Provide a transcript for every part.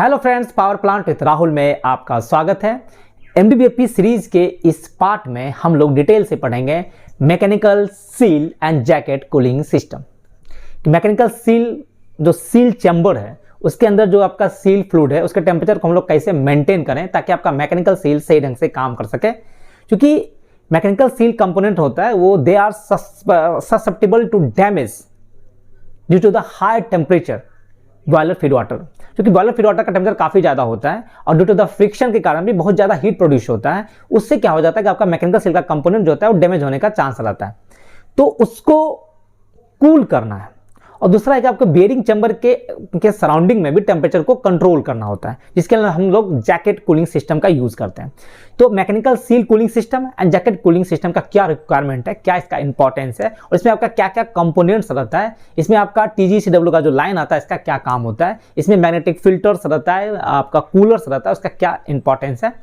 Hello friends, power plant with Rahul में आपका स्वागत है। एमबीबीएपी सीरीज के इस पार्ट में हम लोग डिटेल से पढ़ेंगे mechanical seal and jacket cooling system. Mechanical seal जो सील चैम्बर है उसके अंदर जो आपका सील फ्लूइड है उसके टेम्परेचर को हम लोग कैसे मेंटेन करें ताकि आपका मैकेनिकल सील सही ढंग से काम कर सके। क्योंकि मैकेनिकल सील कंपोनेंट होता है वो they are susceptible to damage due to the high temperature boiler feed water. क्योंकि बॉयलर फीड वाटर का टेम्परेचर काफी ज्यादा होता है और ड्यू टू द फ्रिक्शन के कारण भी बहुत ज्यादा हीट प्रोड्यूस होता है। उससे क्या हो जाता है कि आपका मैकेनिकल सील का कंपोनेंट जो होता है वो डैमेज होने का चांस रहता है, तो उसको कूल करना है। और दूसरा है कि आपको बेयरिंग चैम्बर के सराउंडिंग में भी टेम्परेचर को कंट्रोल करना होता है, जिसके लिए हम लोग जैकेट कूलिंग सिस्टम का यूज करते हैं। तो mechanical seal cooling system and jacket cooling system का क्या रिक्वायरमेंट है, क्या इसका इंपॉर्टेंस है और इसमें आपका क्या क्या कंपोनेंट्स रहता है, इसमें आपका TGCW का जो लाइन आता है इसका क्या काम होता है, इसमें मैग्नेटिक फिल्टर्स रहता है, आपका कूलर्स रहता है, उसका क्या इंपॉर्टेंस है,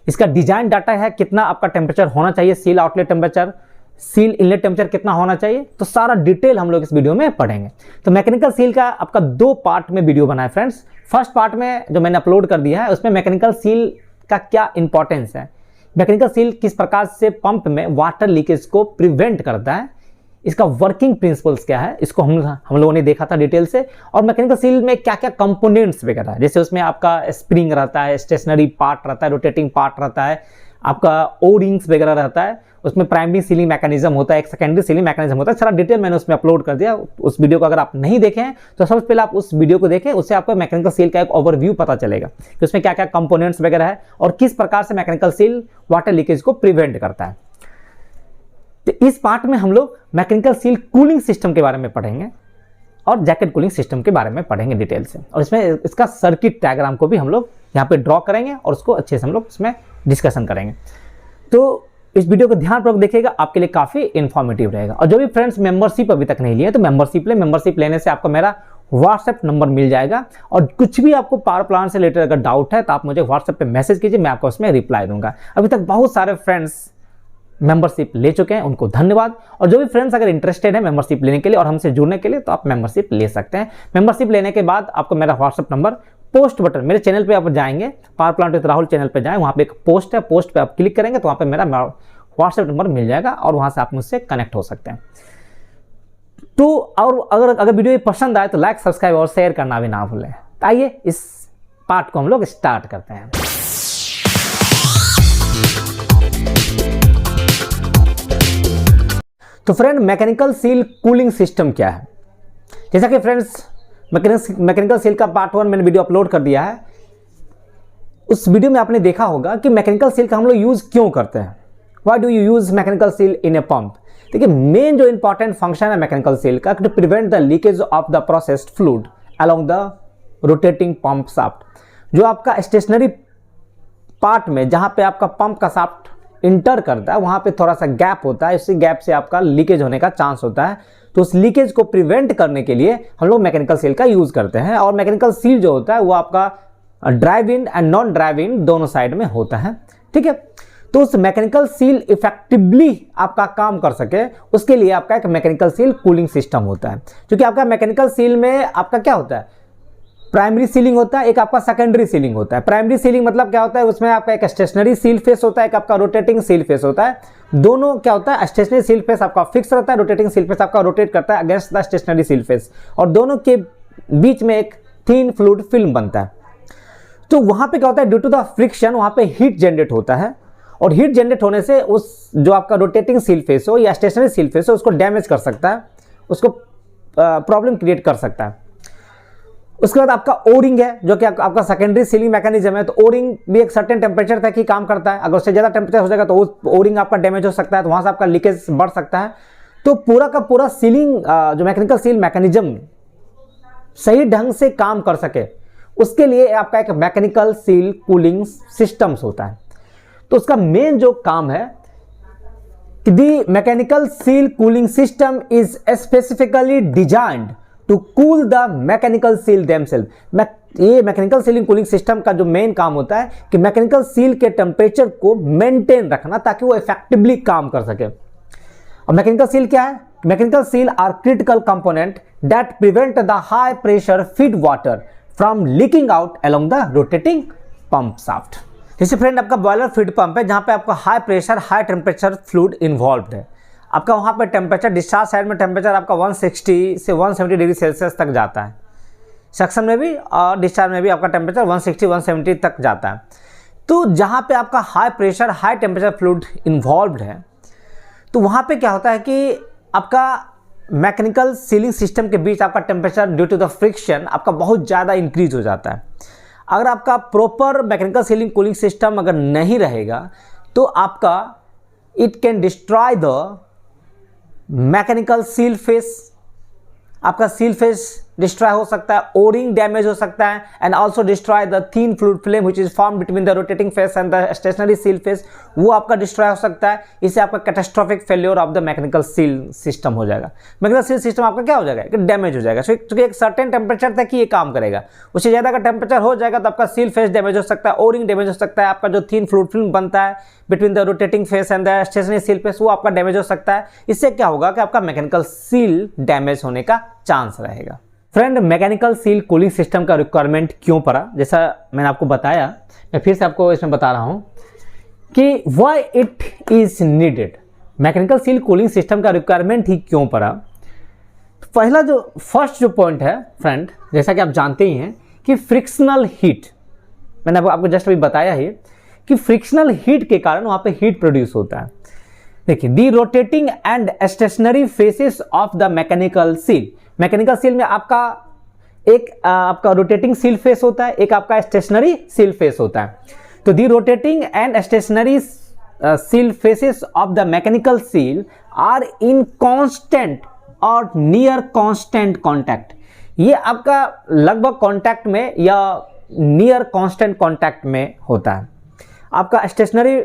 इसका डिजाइन डाटा है, कितना आपका टेम्परेचर होना चाहिए, seal outlet temperature, seal inlet temperature कितना होना चाहिए, तो सारा डिटेल हम लोग इस वीडियो में पढ़ेंगे। तो मैकेनिकल सील का आपका 2 पार्ट में वीडियो बना है फ्रेंड्स। फर्स्ट पार्ट में जो मैंने अपलोड कर दिया है उसमें मैकेनिकल सील का क्या इंपॉर्टेंस है, मैकेनिकल सील किस प्रकार से पंप में वाटर लीकेज को प्रिवेंट करता है, इसका वर्किंग प्रिंसिपल्स क्या है, इसको हम लोगों ने देखा था डिटेल से। और मैकेनिकल सील में क्या क्या कंपोनेंट्स वगैरह है, जैसे उसमें आपका स्प्रिंग रहता है, स्टेशनरी पार्ट रहता है, रोटेटिंग पार्ट रहता है, आपका ओ रिंग्स वगैरह रहता है, उसमें प्राइमरी सीलिंग मैकेनिज्म होता है, एक सेकेंडरी सीलिंग मैकेनिज्म होता है। सारा डिटेल मैंने उसमें अपलोड कर दिया। उस वीडियो को अगर आप नहीं देखे हैं तो सबसे पहले आप उस वीडियो को देखें, उससे आपको मैकेनिकल सील का एक ओवरव्यू पता चलेगा कि उसमें क्या क्या कंपोनेंट्स वगैरह है और किस प्रकार से मैकेनिकल सील वाटर लीकेज को प्रिवेंट करता है। तो इस पार्ट में हम लोग मैकेनिकल सील कूलिंग सिस्टम के बारे में पढ़ेंगे और जैकेट कूलिंग सिस्टम के बारे में पढ़ेंगे डिटेल से, और इसमें इसका सर्किट डायग्राम को भी हम लोग यहाँ पे ड्रॉ करेंगे और उसको अच्छे से हम लोग इसमें डिस्कशन करेंगे। तो इस वीडियो को ध्यानपूर्वक देखिएगा, आपके लिए काफी इंफॉर्मेटिव रहेगा। और जो भी फ्रेंड्स मेंबरशिप अभी तक नहीं लिए तो मेंबरशिप ले, मेंबरशिप लेने से आपको मेरा व्हाट्सएप नंबर मिल जाएगा और कुछ भी आपको पावर प्लांट से रिलेटेड अगर डाउट है तो आप मुझे व्हाट्सएप पे मैसेज कीजिए, मैं आपको उसमें रिप्लाई दूंगा। अभी तक बहुत सारे फ्रेंड्स मेंबरशिप ले चुके हैं, उनको धन्यवाद। और जो भी फ्रेंड्स अगर इंटरेस्टेड है मेंबरशिप लेने के लिए और हमसे जुड़ने के लिए तो आप मेंबरशिप ले सकते हैं। मेंबरशिप लेने के बाद आपको मेरा व्हाट्सएप नंबर, पोस्ट बटन, मेरे चैनल पे आप जाएंगे, power plant with Rahul channel पे जाएं, वहां पे एक पोस्ट है, पोस्ट पे आप क्लिक करेंगे तो वहां पे मेरा व्हाट्सएप नंबर मिल जाएगा और वहां से आप मुझसे कनेक्ट हो सकते हैं। तो और अगर वीडियो पसंद आए तो लाइक, सब्सक्राइब और शेयर करना भी ना भूलें। आइए इस पार्ट को हम लोग स्टार्ट करते हैं। तो friend, mechanical seal cooling system क्या है? जैसा कि फ्रेंड्स मैकेनिकल सील का पार्ट 1 मैंने वीडियो अपलोड कर दिया है। उस वीडियो में आपने देखा होगा कि मैकेनिकल सील का हम लोग यूज क्यों करते हैं, why do you use mechanical seal in a pump. देखिए, मेन जो इंपॉर्टेंट फंक्शन है मैकेनिकल सील का, to prevent the leakage of the processed fluid along the rotating pump shaft. जो आपका स्टेशनरी पार्ट में जहां पे आपका पंप का शाफ्ट इंटर करता है वहां पे थोड़ा सा गैप होता है, इसी गैप से आपका लीकेज होने का चांस होता है। तो उस लीकेज को प्रिवेंट करने के लिए हम लोग मैकेनिकल सील का यूज करते हैं। और मैकेनिकल सील जो होता है वो आपका drive in and non drive इन दोनों साइड में होता है, ठीक है। तो उस मैकेनिकल सील इफेक्टिवली आपका काम कर सके उसके लिए आपका एक मैकेनिकल सील कूलिंग सिस्टम होता है। क्योंकि आपका मैकेनिकल सील में आपका क्या होता है, प्राइमरी सीलिंग होता है, एक आपका सेकेंडरी सीलिंग होता है। प्राइमरी सीलिंग मतलब क्या होता है, उसमें आपका एक स्टेशनरी सील फेस होता है, एक आपका रोटेटिंग सील फेस होता है। दोनों क्या होता है, स्टेशनरी सील फेस आपका फिक्स रहता है, रोटेटिंग सील फेस आपका रोटेट करता है against the stationary seal face, और दोनों के बीच में एक थिन फ्लूइड फिल्म बनता है। तो वहां पे क्या होता है, ड्यू टू द फ्रिक्शन वहां पे हीट जनरेट होता है और हीट जनरेट होने से उस जो आपका रोटेटिंग सील फेस हो या स्टेशनरी सील फेस हो उसको डैमेज कर सकता है, उसको प्रॉब्लम क्रिएट कर सकता है। उसके बाद आपका ओरिंग है जो कि आपका सेकेंडरी सीलिंग मैकेनिज्म है। तो ओरिंग भी एक सर्टेन टेम्परेचर तक ही काम करता है, अगर उससे ज्यादा टेम्परेचर हो जाएगा तो उस ओरिंग आपका डैमेज हो सकता है, तो वहां से आपका लीकेज बढ़ सकता है। तो पूरा का पूरा सीलिंग जो मैकेनिकल सील मैकेनिज्म सही ढंग से काम कर सके उसके लिए आपका एक मैकेनिकल सील कूलिंग सिस्टम्स होता है। तो उसका मेन जो काम है कि the mechanical seal cooling system is specifically designed to cool the mechanical seal themselves. ये मैकेनिकल सीलिंग कूलिंग सिस्टम का जो मेन काम होता है कि मैकेनिकल सील के टेम्परेचर को मेंटेन रखना ताकि वो इफेक्टिवली काम कर सके। और मैकेनिकल सील क्या है, mechanical seal are critical component that prevent the high pressure feed water from leaking out along the rotating pump shaft. जैसे फ्रेंड आपका बॉयलर फीड पंप है जहाँ पे आपका high pressure high temperature fluid involve है। आपका वहाँ पे टेम्परेचर डिस्चार्ज साइड में टेम्परेचर आपका 160 से 170 डिग्री सेल्सियस तक जाता है, सक्शन में भी और डिस्चार्ज में भी आपका टेम्परेचर 160-170 तक जाता है। तो जहाँ पे आपका high pressure high temperature fluid involve है तो वहाँ पे क्या होता है कि आपका मैकेनिकल सीलिंग सिस्टम के बीच आपका temperature due to the friction आपका बहुत ज़्यादा इंक्रीज हो जाता है। अगर आपका proper mechanical sealing cooling system अगर नहीं रहेगा तो आपका it can destroy the mechanical seal face, आपका सील फेस डिस्ट्रॉय हो सकता है, ओरिंग डैमेज हो सकता है and also destroy the thin fluid film which is form between the rotating face and the stationary seal face, वो आपका destroy हो सकता है। इससे आपका catastrophic failure of the mechanical seal system हो जाएगा। मैकेनिकल सील सिस्टम आपका क्या हो जाएगा कि डैमेज हो जाएगा, क्योंकि एक सर्टेन टेम्परेचर तक ही ये काम करेगा। उससे ज़्यादा का टेम्परेचर हो जाएगा तो आपका सील फेस डैमेज हो सकता है, ओरिंग डैमेज हो सकता है, आपका जो थिन फ्लूइड फिल्म बनता है between the rotating face and the stationary seal face वो आपका डैमेज हो सकता है। इससे क्या होगा कि आपका मैकेनिकल सील डैमेज होने का चांस रहेगा। Friend, mechanical seal cooling system का रिक्वायरमेंट क्यों पड़ा, जैसा मैंने आपको बताया, मैं फिर से आपको इसमें बता रहा हूं कि why it is needed. Mechanical seal cooling system का रिक्वायरमेंट ही क्यों पड़ा। फर्स्ट जो पॉइंट है फ्रेंड, जैसा कि आप जानते ही हैं कि फ्रिक्शनल हीट, मैंने आपको जस्ट अभी बताया ही कि फ्रिक्शनल हीट के कारण वहां पे हीट प्रोड्यूस होता है। देखिए, the rotating and stationary faces of the mechanical seal, mechanical seal में आपका एक आपका रोटेटिंग सील फेस होता है, एक आपका स्टेशनरी सील फेस होता है। तो the rotating and stationary seal faces of the mechanical seal are in constant और नियर कांस्टेंट कांटेक्ट। ये आपका लगभग कांटेक्ट में या नियर कांस्टेंट कांटेक्ट में होता है। आपका स्टेशनरी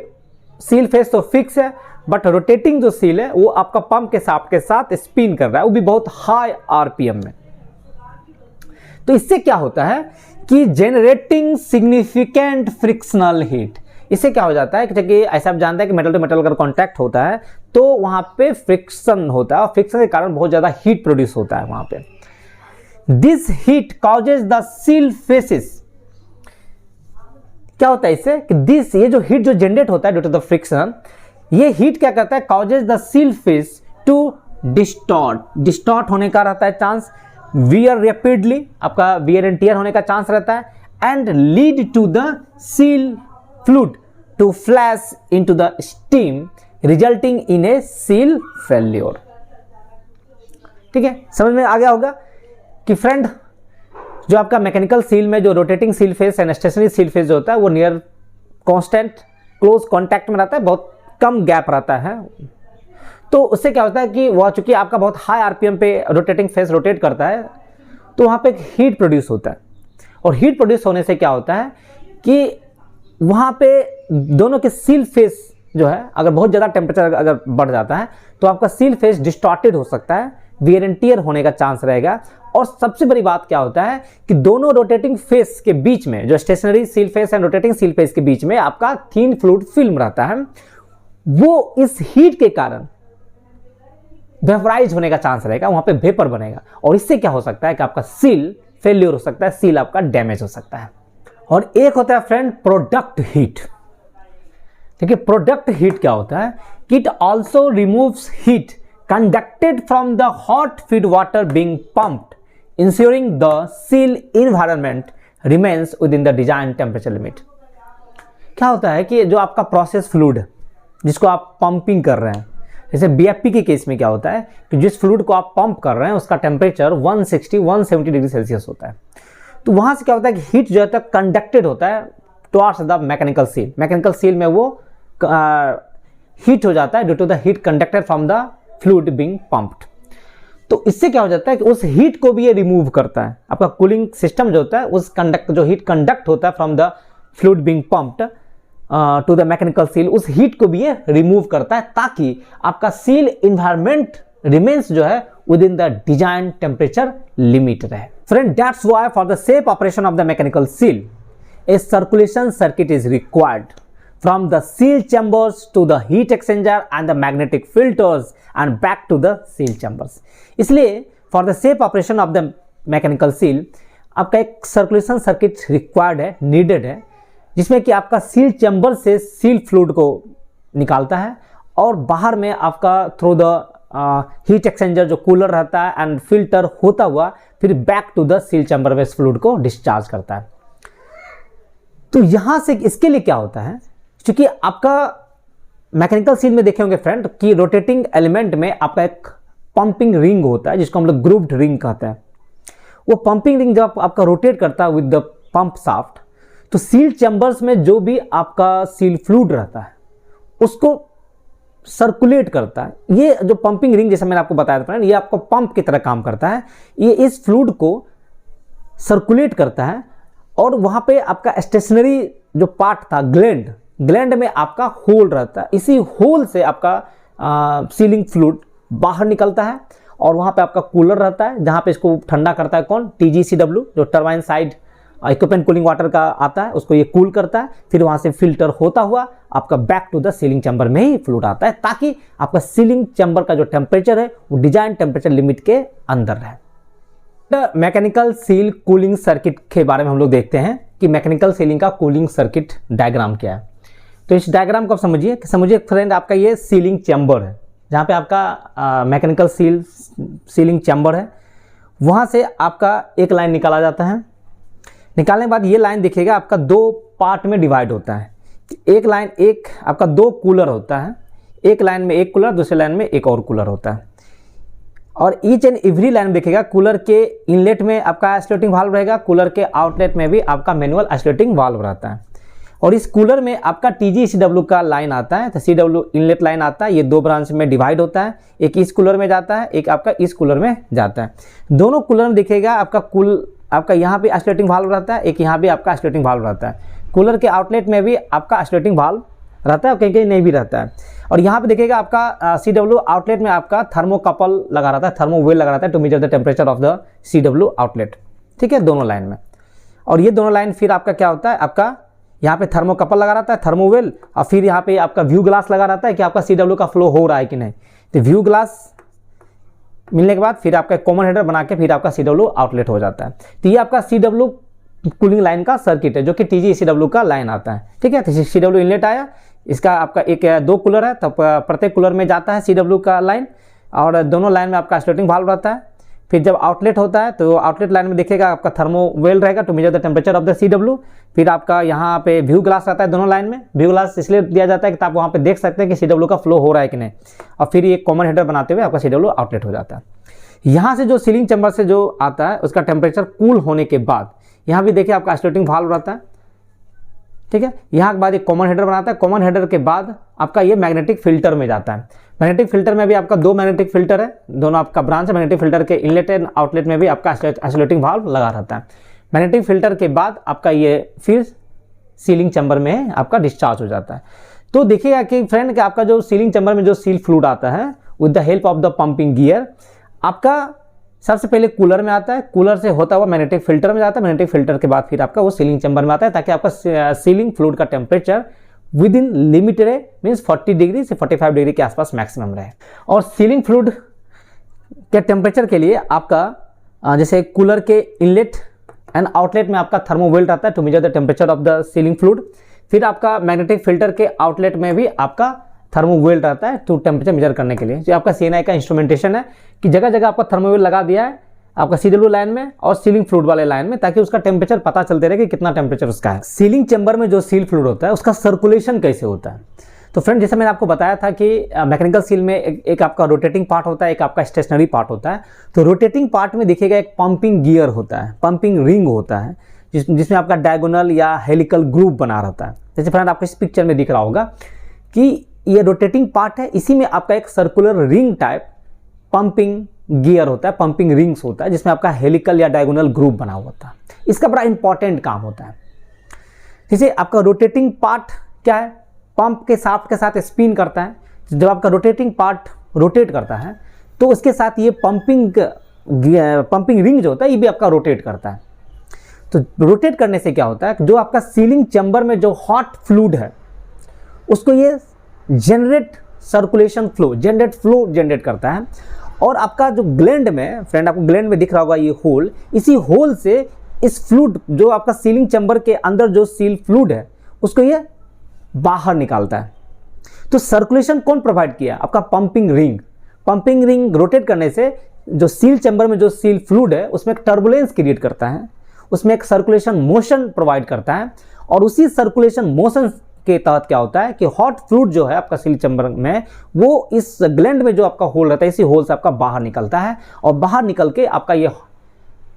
सील फेस तो फिक्स है, बट रोटेटिंग जो सील है वो आपका पंप के शाफ्ट के साथ स्पिन कर रहा है, वो भी बहुत हाई आरपीएम में। तो इससे क्या होता है कि जनरेटिंग सिग्निफिकेंट फ्रिक्शनल हीट। इससे क्या हो जाता है कि ऐसा आप जानते हैं कि मेटल टू मेटल अगर कांटेक्ट होता है तो वहां पे फ्रिक्शन होता है और फ्रिक्शन के कारण बहुत ज्यादा हीट प्रोड्यूस होता है वहां पे। This heat causes the seal faces, क्या होता है इससे कि ये जो हीट जो जनरेट होता है ड्यू टू द फ्रिक्शन, ये हीट क्या करता है, causes the seal face to distort होने का रहता है चांस, वियर रैपिडली, आपका वियर एंड टियर होने का चांस रहता है, and lead to the seal fluid to flash into the steam resulting in a seal failure. ठीक है, समझ में आ गया होगा कि फ्रेंड जो आपका मैकेनिकल सील में जो rotating seal face and stationary seal face जो होता है वो नियर कांस्टेंट क्लोज कांटेक्ट में रहता है, बहुत कम गैप रहता है। तो उससे क्या होता है कि वह चूंकि आपका बहुत हाई आरपीएम पे रोटेटिंग फेस रोटेट करता है तो वहाँ पे एक हीट प्रोड्यूस होता है, और हीट प्रोड्यूस होने से क्या होता है कि वहाँ पे दोनों के सील फेस जो है अगर बहुत ज़्यादा टेम्परेचर अगर बढ़ जाता है तो आपका सील फेस डिस्टॉर्टेड हो सकता है, वियर एंड टियर होने का चांस रहेगा। और सबसे बड़ी बात क्या होता है कि दोनों रोटेटिंग फेस के बीच में, जो stationary seal face and rotating seal face के बीच में आपका थिन फ्लूइड फिल्म रहता है, वो इस हीट के कारण वेपराइज होने का चांस रहेगा, वहां पे वेपर बनेगा, और इससे क्या हो सकता है कि आपका सील फेल्योर हो सकता है, सील आपका डैमेज हो सकता है। और एक होता है फ्रेंड प्रोडक्ट हीट। देखिए, प्रोडक्ट हीट क्या होता है कि it also removes heat conducted from the hot feed water being pumped, ensuring the seal environment remains within the design temperature limit। क्या होता है कि जो आपका प्रोसेस फ्लूइड जिसको आप पंपिंग कर रहे हैं, जैसे बीएफपी के केस में क्या होता है कि जिस फ्लूइड को आप पंप कर रहे हैं उसका टेम्परेचर 160-170 डिग्री सेल्सियस होता है। तो वहां से क्या होता है कि हीट जो है कंडक्टेड होता है towards the mechanical seal. Mechanical seal में वो हीट हो जाता है due to the heat conducted from the fluid being pumped. तो इससे क्या हो जाता है कि उस हीट को भी ये रिमूव करता है। आपका कूलिंग सिस्टम जो होता है उस जो हीट कंडक्ट होता है from the fluid being pumped to the mechanical seal, उस हीट को भी ये रिमूव करता है ताकि आपका सील इन्वायरमेंट रिमेन्स जो है within the design temperature limit रहे। Friend, that's why for the safe operation of the mechanical seal a circulation circuit is required from the seal chambers to the heat exchanger and the magnetic filters and back to the seal chambers। इसलिए for the safe operation of the mechanical seal आपका एक circulation circuit required है, needed है, जिसमें कि आपका seal chamber से seal fluid को निकालता है और बाहर में आपका थ्रू द हीट एक्सचेंजर जो कूलर रहता है एंड फिल्टर होता हुआ फिर back to the seal chamber में इस फ्लूइड को डिस्चार्ज करता है। तो यहां से इसके लिए क्या होता है, क्योंकि आपका मैकेनिकल सील में देखे होंगे फ्रेंड कि रोटेटिंग एलिमेंट में आपका एक पंपिंग रिंग होता है जिसको हम लोग ग्रूव्ड रिंग कहते हैं। वो पंपिंग रिंग जब आपका रोटेट करता है विद द पंप शाफ्ट, तो सील चैम्बर्स में जो भी आपका सील फ्लूइड रहता है उसको सर्कुलेट करता है। ये जो पंपिंग रिंग जैसे मैंने आपको बताया था फ्रेंड, ये आपको पंप की तरह काम करता है। ये इस फ्लूइड को सर्कुलेट करता है और वहां पे आपका स्टेशनरी जो पार्ट था ग्लैंड में आपका होल रहता है। इसी होल से आपका सीलिंग फ्लूइड बाहर निकलता है और वहां पे आपका कूलर रहता है जहां पे इसको ठंडा करता है कौन, TGCW जो turbine side equipment cooling water का आता है, उसको ये कूल करता है। फिर वहां से फिल्टर होता हुआ आपका back to the sealing chamber में ही फ्लूइड आता है, ताकि आपका सीलिंग चैम्बर का जो टेम्परेचर है वो डिजाइन टेम्परेचर लिमिट के अंदर रहे। मैकेनिकल सील कूलिंग सर्किट के बारे में हम लोग देखते हैं कि मैकेनिकल सीलिंग का कूलिंग सर्किट डायग्राम क्या है। तो इस डायग्राम को आप समझिए फ्रेंड, आपका ये सीलिंग चैम्बर है जहाँ पे आपका मैकेनिकल सीलिंग चैम्बर है। वहाँ से आपका एक लाइन निकाला जाता है। निकालने के बाद ये लाइन देखिएगा आपका दो पार्ट में डिवाइड होता है। एक आपका दो कूलर होता है, एक लाइन में एक कूलर, दूसरे लाइन में एक और कूलर होता है। और ईच एंड एवरी लाइन देखिएगा कूलर के इनलेट में आपका आइसोलेटिंग वाल्व रहेगा, कूलर के आउटलेट में भी आपका मैनुअल आइसोलेटिंग वाल्व रहता है। और इस कूलर में आपका TGCW का लाइन आता है, तो CW इनलेट लाइन आता है। ये दो ब्रांच में डिवाइड होता है, एक इस कूलर में जाता है, एक आपका इस कूलर में जाता है। दोनों कूलर में देखिएगा आपका यहाँ पे आइसोलेटिंग वाल्व रहता है, एक यहाँ भी आपका आइसोलेटिंग वाल्व रहता है। कूलर के आउटलेट में भी आपका आइसोलेटिंग वाल्व रहता है, कहीं नहीं भी रहता है। और यहाँ पे देखिएगा आपका CW आउटलेट में आपका थर्मोकपल लगा रहता है, थर्मोवेल लगा रहता है to measure the temperature of the CW outlet. ठीक है, दोनों लाइन में। और ये दोनों लाइन फिर आपका क्या होता है, आपका यहाँ पे थर्मोकपल लगा रहता है, थर्मोवेल, और फिर यहाँ पे आपका व्यू ग्लास लगा रहता है कि आपका CW का फ्लो हो रहा है कि नहीं। तो व्यू ग्लास मिलने के बाद फिर आपका कॉमन हेडर बना के फिर आपका CW आउटलेट हो जाता है। तो ये आपका CW कूलिंग लाइन का सर्किट है जो कि TGCW का लाइन आता है। ठीक है, तो CW इनलेट आया, इसका आपका एक दो कूलर है, तब प्रत्येक कूलर में जाता है CW का लाइन और दोनों लाइन में आपका आइसोलेटिंग वाल्व रहता है। फिर जब आउटलेट होता है तो आउटलेट लाइन में देखिएगा आपका थर्मोवेल रहेगा to measure the temperature of the CW। फिर आपका यहाँ पे व्यू ग्लास रहता है दोनों लाइन में। व्यू ग्लास इसलिए दिया जाता है कि आप वहाँ पे देख सकते हैं कि CW का फ्लो हो रहा है कि नहीं। और फिर ये कॉमन हेडर बनाते हुए आपका CW आउटलेट हो जाता है। यहाँ से जो सीलिंग चैम्बर से जो आता है उसका टेम्परेचर कूल होने के बाद यहाँ भी देखिए आपका आइसोलेटिंग वाल्व रहता है। ठीक है, यहाँ के बाद एक कॉमन हेडर बनाता है। कॉमन हेडर के बाद आपका ये मैग्नेटिक फिल्टर में जाता है। मैग्नेटिक फिल्टर में भी आपका दो मैग्नेटिक फिल्टर है, दोनों आपका ब्रांच है। मैग्नेटिक फिल्टर के इनलेट एंड आउटलेट में भी आपका आइसोलेटिंग वाल्व लगा रहता है। मैग्नेटिक फिल्टर के बाद आपका ये फिर सीलिंग चैम्बर में आपका डिस्चार्ज हो जाता है। तो देखिएगा कि फ्रेंड कि आपका जो सीलिंग चैम्बर में जो सील फ्लूइड आता है with the help of the pumping gear आपका सबसे पहले कूलर में आता है, कूलर से होता हुआ मैग्नेटिक फिल्टर में जाता है, मैग्नेटिक फिल्टर के बाद फिर आपका वो सीलिंग चैम्बर में आता है, ताकि आपका सीलिंग फ्लूइड का टेम्परेचर विद इन लिमिट रहे, मीन्स 40 डिग्री से 45 डिग्री के आसपास मैक्सिमम रहे। और सीलिंग फ्लूइड के टेम्परेचर के लिए आपका जैसे कूलर के इनलेट एंड आउटलेट में आपका थर्मोवेल रहता है to measure the temperature of the sealing fluid. फिर आपका मैग्नेटिक फिल्टर के आउटलेट में भी आपका थर्मोवेल रहता है टू टेम्परेचर मेजर करने के लिए। जो आपका CNI का इंस्ट्रूमेंटेशन है कि जगह जगह आपका थर्मोवेल लगा दिया है आपका CW लाइन में और सीलिंग फ्लूइड वाले लाइन में, ताकि उसका टेम्परेचर पता चलते रहे कि कितना टेम्परेचर उसका है। सीलिंग चैम्बर में जो सील फ्लूइड होता है उसका सर्कुलेशन कैसे होता है, तो फ्रेंड जैसे मैंने आपको बताया था कि मैकेनिकल सील में एक आपका रोटेटिंग पार्ट होता है, एक आपका स्टेशनरी पार्ट होता है। तो रोटेटिंग पार्ट में देखिएगा एक पंपिंग गियर होता है, पंपिंग रिंग होता है, जिसमें आपका डायगोनल या हेलिकल ग्रूव बना रहता है। जैसे फ्रेंड आपको इस पिक्चर में दिख रहा होगा कि ये रोटेटिंग पार्ट है, इसी में आपका एक circular ring type pumping gear होता है, पंपिंग रिंग्स होता है, जिसमें आपका हेलिकल या डायगोनल ग्रूव बना हुआ होता है। इसका बड़ा इंपॉर्टेंट काम होता है। जैसे आपका रोटेटिंग पार्ट क्या है, पंप के शाफ्ट के साथ स्पिन करता है। जब आपका रोटेटिंग पार्ट रोटेट करता है तो उसके साथ ये पंपिंग रिंग जो होता है ये भी आपका रोटेट करता है। तो रोटेट करने से क्या होता है, जो आपका सीलिंग चैम्बर में जो हॉट फ्लूइड है उसको ये जनरेट फ्लो जनरेट करता है। और आपका जो ग्लैंड में फ्रेंड आपको ग्लैंड में दिख रहा होगा ये होल, इसी होल से इस फ्लूइड जो आपका सीलिंग चैम्बर के अंदर जो सील फ्लूइड है उसको ये बाहर निकालता है। तो सर्कुलेशन कौन प्रोवाइड किया? आपका pumping ring. Pumping ring rotate करने से जो सील चैम्बर में जो सील फ्लूइड है उसमें एक टर्बुलेंस क्रिएट करता है, उसमें एक सर्कुलेशन मोशन प्रोवाइड करता है, और उसी सर्कुलेशन मोशन के तहत क्या होता है कि हॉट फ्लूइड जो है आपका सील चैम्बर में वो इस ग्लैंड में जो आपका होल रहता है इसी होल से आपका बाहर निकलता है, और बाहर निकल के आपका ये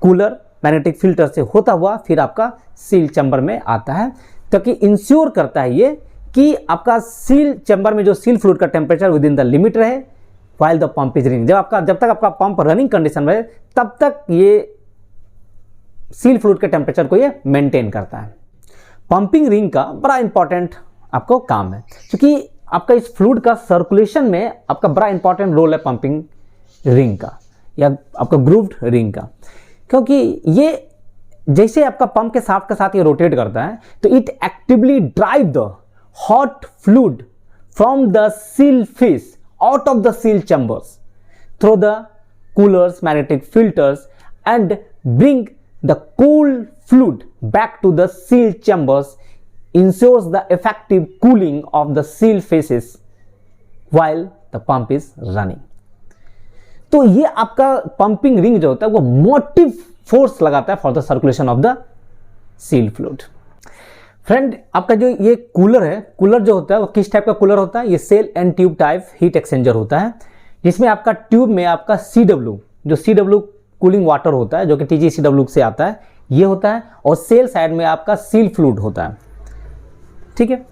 कूलर मैग्नेटिक फिल्टर से होता हुआ फिर आपका सील चैम्बर में आता है, ताकि इंश्योर करता है ये कि आपका सील चैम्बर में जो सील फ्लूइड का temperature within the limit रहे while the pump is running. जब तक आपका पंप रनिंग कंडीशन में रहे तब तक ये सील फ्लूइड के टेम्परेचर को ये मेंटेन करता है। पंपिंग रिंग का बड़ा इंपॉर्टेंट आपको काम है, क्योंकि आपका इस फ्लूइड का सर्कुलेशन में आपका बड़ा इंपॉर्टेंट रोल है पंपिंग रिंग का या आपका ग्रूव्ड रिंग का, क्योंकि ये जैसे आपका पंप के शाफ्ट के साथ ये रोटेट करता है तो it actively drive the hot fluid from the seal face out of the seal chambers through the coolers magnetic filters and bring the cool fluid back to the seal chambers, ensures the effective cooling of the seal faces while the pump is running। तो ये आपका pumping ring जो होता है वो motive force लगाता है for the circulation of the seal fluid. Friend, आपका जो ये कूलर है, कूलर जो होता है वो किस टाइप का कूलर होता है? ये shell and tube type heat exchanger होता है, जिसमें आपका ट्यूब में आपका CW जो CW कूलिंग वाटर होता है जो कि TGCW से आता है ये होता है, और सेल साइड में आपका सील फ्लूइड होता है। ठीक है,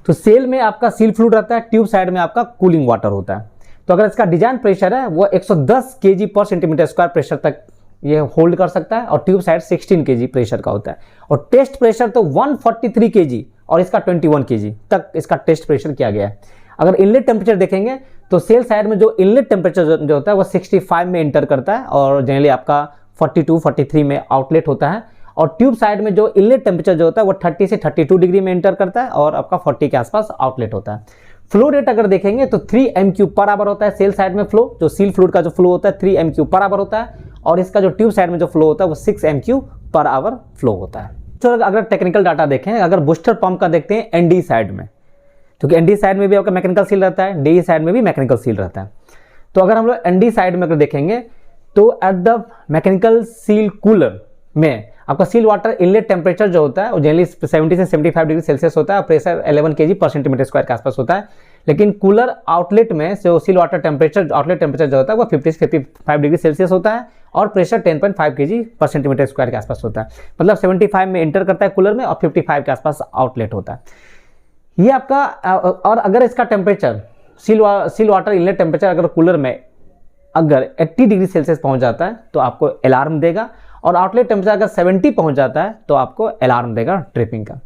तो सेल में आपका सील फ्लूइड रहता है, ट्यूब साइड में आपका कूलिंग वाटर होता है। तो अगर इसका डिजाइन प्रेशर है वो 110 kg पर सेंटीमीटर स्क्वायर प्रेशर तक ये होल्ड कर सकता है, और ट्यूब साइड 16 kg प्रेशर का होता है, और टेस्ट प्रेशर तो 143 kg और इसका 21 kg तक इसका टेस्ट प्रेशर किया गया है। अगर इनलेट टेम्परेचर देखेंगे तो सेल साइड में जो इनलेट टेम्परेचर जो होता है वो 65 में इंटर करता है, और जनरली आपका 42-43 में आउटलेट होता है, और ट्यूब साइड में जो इनलेट टेम्परेचर जो होता है वो 30 से 32 डिग्री में इंटर करता है, और आपका 40 के आसपास आउटलेट होता है। फ्लो रेट अगर देखेंगे तो 3 m³ पर आवर होता है सेल साइड में फ्लो, जो सील फ्लूइड का जो फ्लो होता है 3 m³ पर आवर होता है, और इसका जो ट्यूब साइड में जो फ्लो होता है वो 6 m³ पर आवर फ्लो होता है। तो अगर टेक्निकल डाटा देखें, अगर बूस्टर पंप का देखते हैं ND साइड में, क्योंकि ND साइड में भी आपका मैकेनिकल सील रहता है, DE साइड में भी मैकेनिकल सील रहता है। तो अगर हम लोग ND साइड में अगर देखेंगे तो at the mechanical seal cooler में आपका सील वाटर इनलेट टेम्परेचर जो होता है वो जनरली 70 से 75 डिग्री सेल्सियस होता है, और प्रेशर 11 kg पर सेंटीमीटर स्क्वायर के आसपास होता है। लेकिन कूलर आउटलेट में जो seal water temperature outlet temperature जो होता है वो 50 से 55 डिग्री सेल्सियस होता है, और प्रेशर 10.5 kg पर सेंटीमीटर स्क्वायर के आसपास होता है। मतलब 75 में इंटर करता है कूलर में और 55 के आसपास आउटलेट होता है ये आपका। और अगर इसका temperature seal water inlet temperature अगर कूलर में अगर 80 डिग्री सेल्सियस पहुंच जाता है तो आपको अलार्म देगा, और आउटलेट टेम्परेचर अगर 70 पहुंच जाता है तो आपको अलार्म देगा ट्रिपिंग का।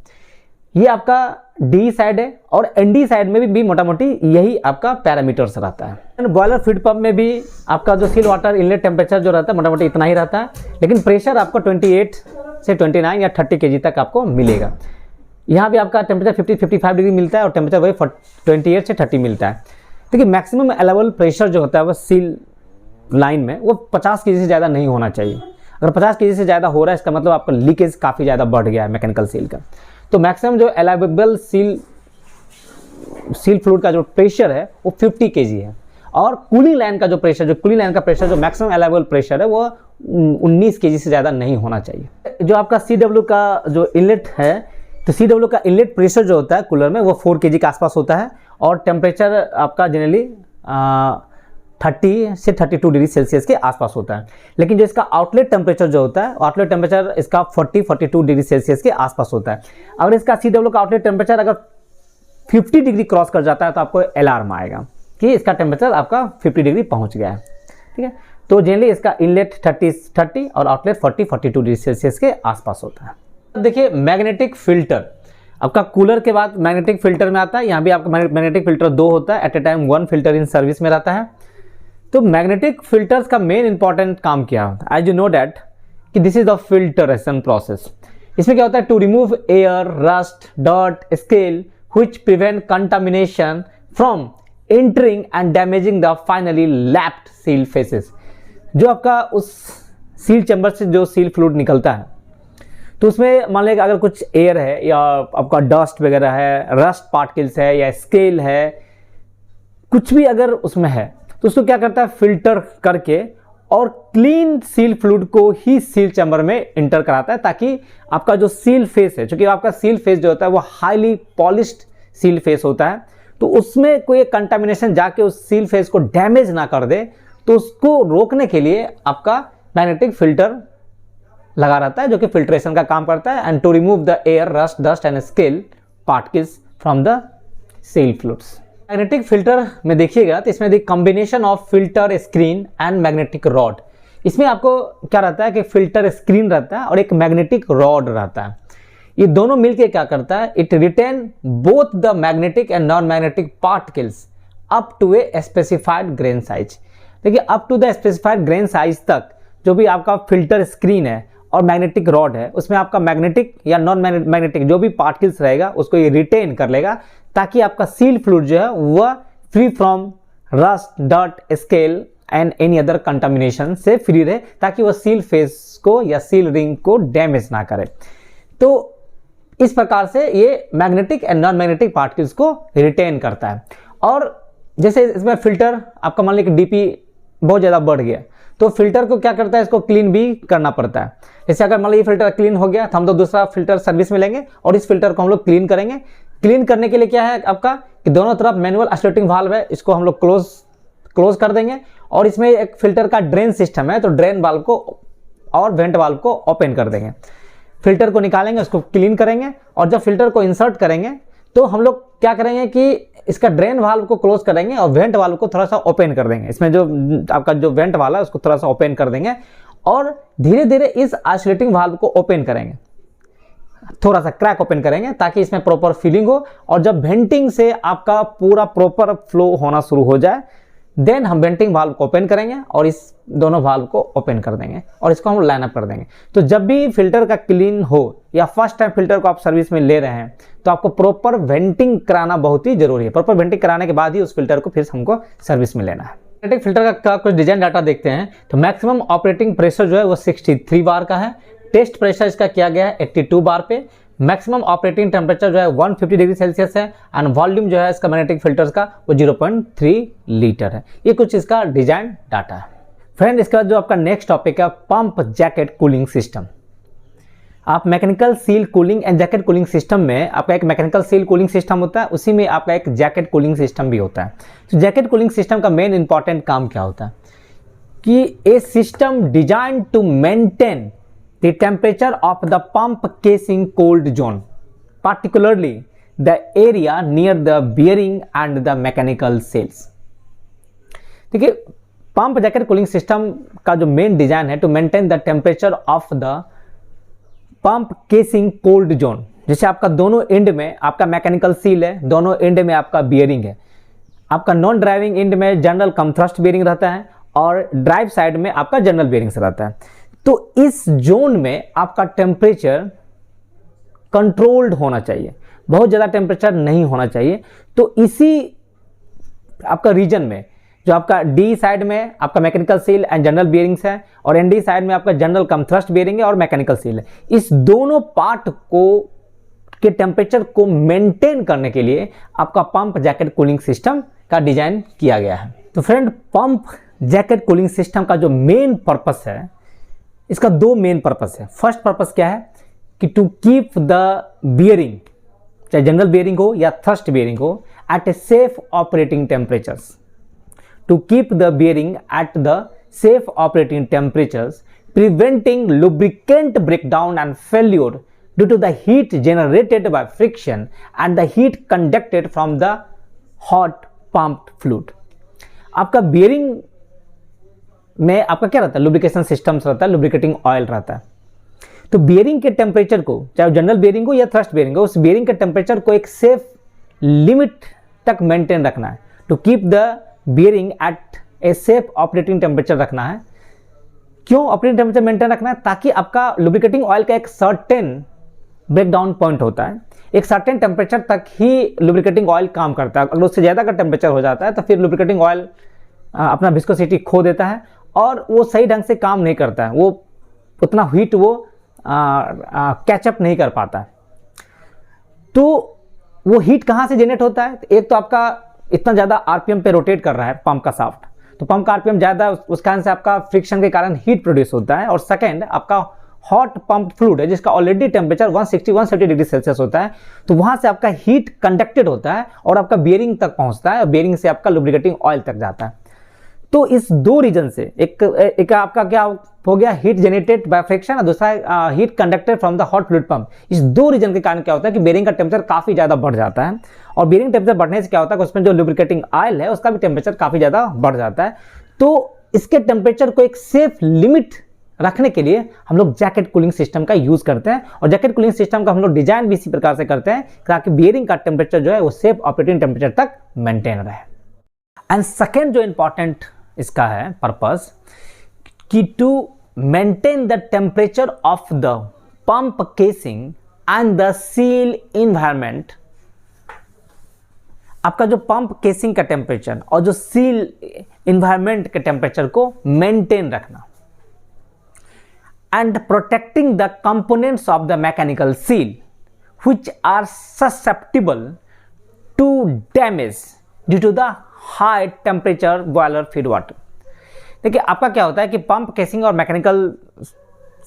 ये आपका डी साइड है, और एनडी साइड में भी मोटा मोटी यही आपका पैरामीटर्स रहता है। बॉयलर फीड पंप में भी आपका जो सील वाटर इनलेट टेम्परेचर जो रहता है मोटा मोटी इतना ही रहता है, लेकिन प्रेशर आपको 28 से 29 या 30 kg तक आपको मिलेगा। यहाँ भी आपका टेम्परेचर 50-55 डिग्री मिलता है, और टेम्परेचर वही 28 से 30 मिलता है। देखिए मैक्सिमम अलाउबल प्रेशर जो होता है वो सील लाइन में वो 50 kg से ज़्यादा नहीं होना चाहिए। अगर 50 kg से ज़्यादा हो रहा है इसका मतलब आपका लीकेज काफ़ी ज़्यादा बढ़ गया है मैकेनिकल सील का। तो मैक्सिमम जो अलाउबल सील फ्लूइड का जो प्रेशर है वो 50 kg है, और कूलिंग लाइन का जो प्रेशर जो मैक्सिमम अलाउबल प्रेशर है वो 19 kg से ज़्यादा नहीं होना चाहिए। जो आपका CW का जो इनलेट है, तो CW का इनलेट प्रेशर जो होता है कूलर में वो 4 kg के आसपास होता है, और टेम्परेचर आपका जनरली 30 से 32 डिग्री सेल्सियस के आसपास होता है। लेकिन जो इसका आउटलेट टेम्परेचर जो होता है, आउटलेट टेम्परेचर इसका 40-42 डिग्री सेल्सियस के आसपास होता है। अगर इसका CW का आउटलेट टेम्परेचर अगर 50 डिग्री क्रॉस कर जाता है तो आपको अलार्म आएगा कि इसका टेम्परेचर आपका 50 डिग्री पहुंच गया है। ठीक है, तो जनरली इसका इनलेट 30 और आउटलेट 40-42 डिग्री सेल्सियस के आसपास होता है। देखिए मैग्नेटिक फिल्टर आपका कूलर के बाद मैग्नेटिक फिल्टर में आता है। यहाँ भी आपका मैग्नेटिक फिल्टर 2 होता है, at a time 1 filter in service में रहता है। तो मैग्नेटिक फिल्टर्स का मेन इंपॉर्टेंट काम क्या होता है? एज यू नो डैट कि this is the filtration process. इसमें क्या होता है? To remove air, rust, dirt, scale which prevent contamination from entering and damaging the finally lapped seal faces. जो आपका उस सील चैम्बर से जो सील फ्लूइड निकलता है तो उसमें मान लीजिए अगर कुछ एयर है या आपका डस्ट वगैरह है, रस्ट पार्टिकल्स है या स्केल है, कुछ भी अगर उसमें है तो उसको क्या करता है, फिल्टर करके और क्लीन सील फ्लूइड को ही सील चैम्बर में इंटर कराता है, ताकि आपका जो सील फेस है, क्योंकि आपका सील फेस जो होता है वो हाईली पॉलिश्ड सील फेस होता है, तो उसमें कोई कंटामिनेशन जाके उस सील फेस को डैमेज ना कर दे, तो उसको रोकने के लिए आपका मैग्नेटिक फिल्टर लगा रहता है, जो कि फिल्ट्रेशन का काम करता है, and to remove the air, rust, dust and scale particles from the seal fluids. Magnetic filter में देखिएगा तो इसमें combination of filter screen and magnetic rod. इसमें आपको क्या रहता है कि फिल्टर स्क्रीन रहता है और एक मैग्नेटिक रॉड रहता है। ये दोनों मिलके क्या करता है, it retain both the magnetic and non magnetic particles up to a specified grain size. देखिए up to the specified grain size तक जो भी आपका फिल्टर स्क्रीन है और मैग्नेटिक रॉड है, उसमें आपका मैग्नेटिक या नॉन मैग्नेटिक जो भी पार्टिकल्स रहेगा उसको ये रिटेन कर लेगा, ताकि आपका सील फ्लूइड जो है वह free from rust, dirt, scale and any other contamination से फ्री रहे, ताकि वह सील फेस को या सील रिंग को डैमेज ना करे। तो इस प्रकार से ये magnetic and non magnetic particles को रिटेन करता है। और जैसे इसमें फिल्टर आपका मान लीजिए डीपी बहुत ज़्यादा बढ़ गया, तो फिल्टर को क्या करता है, इसको क्लीन भी करना पड़ता है। जैसे अगर मान लीजिए फिल्टर क्लीन हो गया तो हम तो दूसरा फिल्टर सर्विस में लेंगे और इस फिल्टर को हम लोग क्लीन करेंगे। क्लीन करने के लिए क्या है आपका कि दोनों तरफ मैनुअल आइसोलेटिंग वाल्व है, इसको हम लोग क्लोज कर देंगे, और इसमें एक फिल्टर का ड्रेन सिस्टम है, तो ड्रेन वाल्व को और वेंट वाल्व को ओपन कर देंगे। फिल्टर को निकालेंगे, उसको क्लीन करेंगे, और जब फिल्टर को इंसर्ट करेंगे तो हम लोग क्या करेंगे कि इसका ड्रेन वाल्व को क्लोज करेंगे और वेंट वाल्व को थोड़ा सा ओपन कर देंगे। इसमें जो आपका जो वेंट वाल्व है उसको थोड़ा सा ओपन कर देंगे और धीरे धीरे इस आइसोलेटिंग वाल्व को ओपन करेंगे, थोड़ा सा क्रैक ओपन करेंगे, ताकि इसमें प्रॉपर फीलिंग हो। और जब वेंटिंग से आपका पूरा प्रॉपर फ्लो होना शुरू हो जाए, देन हम वेंटिंग वाल्व को ओपन करेंगे और इस दोनों वाल्व को ओपन कर देंगे और इसको हम लाइन अप कर देंगे। तो जब भी फिल्टर का क्लीन हो या फर्स्ट टाइम फिल्टर को आप सर्विस में ले रहे हैं, तो आपको प्रॉपर वेंटिंग कराना बहुत ही जरूरी है। प्रॉपर वेंटिंग कराने के बाद ही उस फिल्टर को फिर हमको सर्विस में लेना है। मैग्नेटिक फिल्टर का कुछ डिजाइन डाटा देखते हैं। तो मैक्सिमम ऑपरेटिंग प्रेशर जो है वो 63 बार का है। टेस्ट प्रेशर इसका किया गया है 82 बार पे। मैक्सिमम ऑपरेटिंग टेम्परेचर जो है 150 डिग्री सेल्सियस है, एंड वॉल्यूम जो है इसका मैग्नेटिक फिल्टर्स का वो 0.3 लीटर है। ये कुछ इसका डिजाइन डाटा है। फ्रेंड, इसके बाद जो आपका नेक्स्ट टॉपिक है पंप जैकेट कूलिंग सिस्टम। आप mechanical seal cooling and jacket cooling system में आपका एक मैकेनिकल सील कूलिंग सिस्टम होता है, उसी में आपका एक जैकेट कूलिंग सिस्टम भी होता है। तो जैकेट कूलिंग सिस्टम का मेन इंपॉर्टेंट काम क्या होता है कि a system design to maintain the temperature of the pump casing cold zone, particularly the area near the bearing and the mechanical cells। देखिए पंप जैकेट कूलिंग सिस्टम का जो main design है to maintain the temperature of the pump casing cold zone. जैसे आपका दोनों and में आपका mechanical seal है, दोनों एंड में आपका बियरिंग है। आपका नॉन ड्राइविंग एंड में जनरल कम थ्रस्ट बियरिंग रहता है और ड्राइव साइड में आपका जनरल बियरिंग रहता है। तो इस जोन में आपका टेम्परेचर कंट्रोल्ड होना चाहिए, बहुत ज़्यादा टेम्परेचर नहीं होना चाहिए। तो इसी आपका रीजन में जो आपका डी साइड में आपका mechanical seal and general bearings है, और एनडी साइड में आपका जनरल कम थ्रस्ट बियरिंग है और मैकेनिकल सील है, इस दोनों पार्ट को के टेम्परेचर को मेंटेन करने के लिए आपका पंप जैकेट कूलिंग सिस्टम का डिजाइन किया गया है। तो friend, pump jacket cooling system का जो मेन पर्पस है, इसका दो मेन पर्पस है। फर्स्ट पर्पस क्या है कि टू कीप द बियरिंग, चाहे जनरल बियरिंग हो या थ्रस्ट बियरिंग हो, at a safe operating temperatures. To keep the bearing at the safe operating temperatures, preventing lubricant breakdown and failure due to the heat generated by friction and the heat conducted from the hot pumped fluid. आपका bearing में आपका क्या रहता है, lubrication systems रहता है, lubricating oil रहता है। तो बियरिंग के टेम्परेचर को, चाहे जनरल बियरिंग हो या थ्रस्ट बियरिंग हो, उस बियरिंग के टेम्परेचर को एक सेफ लिमिट तक मेंटेन रखना है। To keep the bearing at a safe operating temperature रखना है। क्यों ऑपरेटिंग टेम्परेचर मेंटेन रखना है? ताकि आपका लुब्रिकेटिंग ऑयल का एक सर्टेन ब्रेकडाउन पॉइंट होता है, एक सर्टेन टेम्परेचर तक ही लुब्रिकेटिंग ऑयल काम करता है। अगर उससे ज़्यादा का टेम्परेचर हो जाता है तो फिर लुब्रिकेटिंग ऑयल अपना विस्कोसिटी खो देता है और वो सही ढंग से काम नहीं करता है, वो उतना हीट वो कैचअप नहीं कर पाता है। तो वो हीट कहाँ से जनरेट होता है? एक तो आपका इतना ज़्यादा आरपीएम पे रोटेट कर रहा है पंप का शाफ्ट, तो पंप का आरपीएम ज़्यादा, उस कारण से आपका फ्रिक्शन के कारण हीट प्रोड्यूस होता है। और सेकेंड, आपका हॉट पंप फ्लूइड है जिसका ऑलरेडी टेम्परेचर 160-170 डिग्री सेल्सियस होता है, तो वहाँ से आपका हीट कंडक्टेड होता है और आपका बियरिंग तक पहुँचता है और बियरिंग से आपका लुब्रिकेटिंग ऑयल तक जाता है। तो इस दो रीजन से एक आपका क्या हो गया, हीट जनरेटेड बाय फ्रिक्शन, और दूसरा heat conducted from the hot fluid pump. इस दो रीजन के कारण क्या होता है कि बेयरिंग का टेम्परेचर काफी ज्यादा बढ़ जाता है, और बेयरिंग टेम्परेचर बढ़ने से क्या होता है कि उसमें जो लुब्रिकेटिंग ऑयल है उसका भी टेम्परेचर काफी ज्यादा बढ़ जाता है। तो इसके टेम्परेचर को एक सेफ लिमिट रखने के लिए हम लोग जैकेट कूलिंग सिस्टम का यूज करते हैं, और जैकेट कूलिंग सिस्टम का हम लोग डिजाइन भी इसी प्रकार से करते हैं ताकि बेयरिंग का टेम्परेचर जो है वो सेफ ऑपरेटिंग टेम्परेचर तक मेंटेन रहे। एंड सेकेंड जो इंपॉर्टेंट इसका है पर्पस कि to maintain the temperature of the pump casing and the seal environment. आपका जो पंप केसिंग का टेम्परेचर और जो सील इन्वायरमेंट के टेम्परेचर को मेंटेन रखना, and protecting the components of the mechanical seal which are susceptible to damage due to the high temperature boiler feed water. देखिए आपका क्या होता है कि पंप केसिंग और मैकेनिकल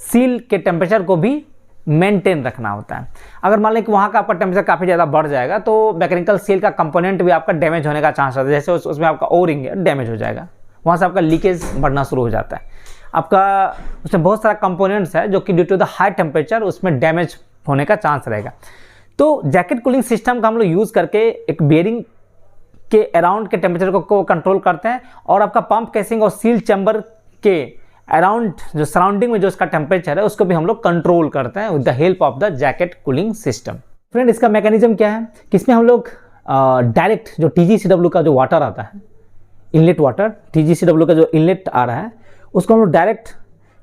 सील के टेम्परेचर को भी मेंटेन रखना होता है। अगर मान लें कि वहाँ का आपका टेम्परेचर काफ़ी ज़्यादा बढ़ जाएगा तो मैकेनिकल सील का कंपोनेंट भी आपका डैमेज होने का चांस होता है। जैसे उसमें आपका ओ रिंग है, डैमेज हो जाएगा, वहाँ से आपका लीकेज बढ़ना शुरू हो जाता है। आपका उसमें बहुत सारा कंपोनेंट्स है जो कि due to the high temperature उसमें डैमेज होने का चांस रहेगा। तो जैकेट कूलिंग सिस्टम का हम लोग यूज़ करके एक बेयरिंग के अराउंड के टेम्परेचर को कंट्रोल करते हैं, और आपका पंप केसिंग और सील चैम्बर के अराउंड जो सराउंडिंग में जो उसका टेम्परेचर है उसको भी हम लोग कंट्रोल करते हैं with the help of the jacket cooling system. Friend, इसका मैकेनिज्म क्या है कि इसमें हम लोग डायरेक्ट जो TGCW का जो वाटर आता है, इनलेट वाटर, TGCW का जो इनलेट आ रहा है उसको हम लोग डायरेक्ट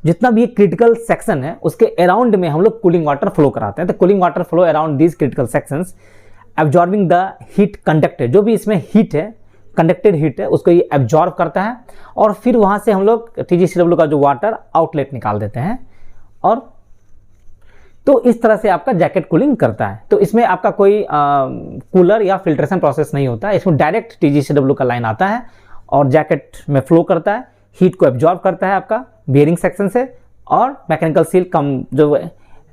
जितना भी क्रिटिकल सेक्शन है उसके अराउंड में हम लोग कूलिंग वाटर फ्लो कराते हैं। तो cooling water flow around these critical sections absorbing the heat conducted, जो भी इसमें हीट है, कंडक्टेड हीट है, उसको ये एब्जॉर्ब करता है, और फिर वहाँ से हम लोग TGCW का जो वाटर आउटलेट निकाल देते हैं, और तो इस तरह से आपका जैकेट कूलिंग करता है। तो इसमें आपका कोई कूलर या फिल्ट्रेशन प्रोसेस नहीं होता है, इसमें डायरेक्ट TGCW का लाइन आता है और जैकेट में फ्लो करता है, हीट को एब्जॉर्ब करता है आपका बियरिंग सेक्शन से, और मैकेनिकल सील कम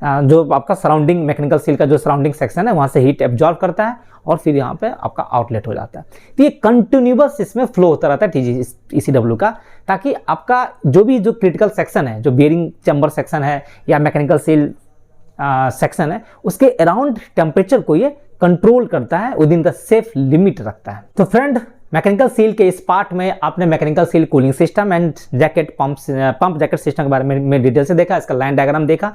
जो आपका सराउंडिंग मैकेनिकल सील का जो सराउंडिंग सेक्शन है वहाँ से हीट एब्जॉर्ब करता है और फिर यहाँ पे आपका आउटलेट हो जाता है। तो ये कंटिन्यूअस इसमें फ्लो होता रहता है TGCW का, ताकि आपका जो क्रिटिकल सेक्शन है, जो बियरिंग चैम्बर सेक्शन है या मैकेनिकल सील सेक्शन है, उसके अराउंड टेम्परेचर को ये कंट्रोल करता है, within the safe limit रखता है। तो फ्रेंड, मैकेनिकल सील के इस पार्ट में आपने mechanical seal cooling system and jacket pump jacket system के बारे में डिटेल से देखा, इसका लाइन डायग्राम देखा।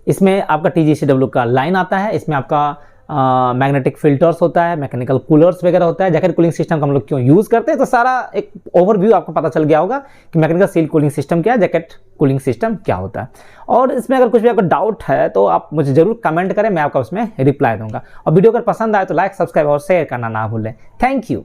इसमें आपका TGCW का लाइन आता है, इसमें आपका मैग्नेटिक फिल्टर्स होता है, मैकेनिकल कूलर्स वगैरह होता है। जैकेट कूलिंग सिस्टम का हम लोग क्यों यूज़ करते हैं, तो सारा एक ओवरव्यू आपको पता चल गया होगा कि मैकेनिकल सील कूलिंग सिस्टम क्या है, जैकेट कूलिंग सिस्टम क्या होता है। और इसमें अगर कुछ भी आपको डाउट है तो आप मुझे जरूर कमेंट करें, मैं आपका उसमें रिप्लाई दूंगा। और वीडियो अगर पसंद आए तो लाइक, सब्सक्राइब और शेयर करना ना भूलें। Thank you.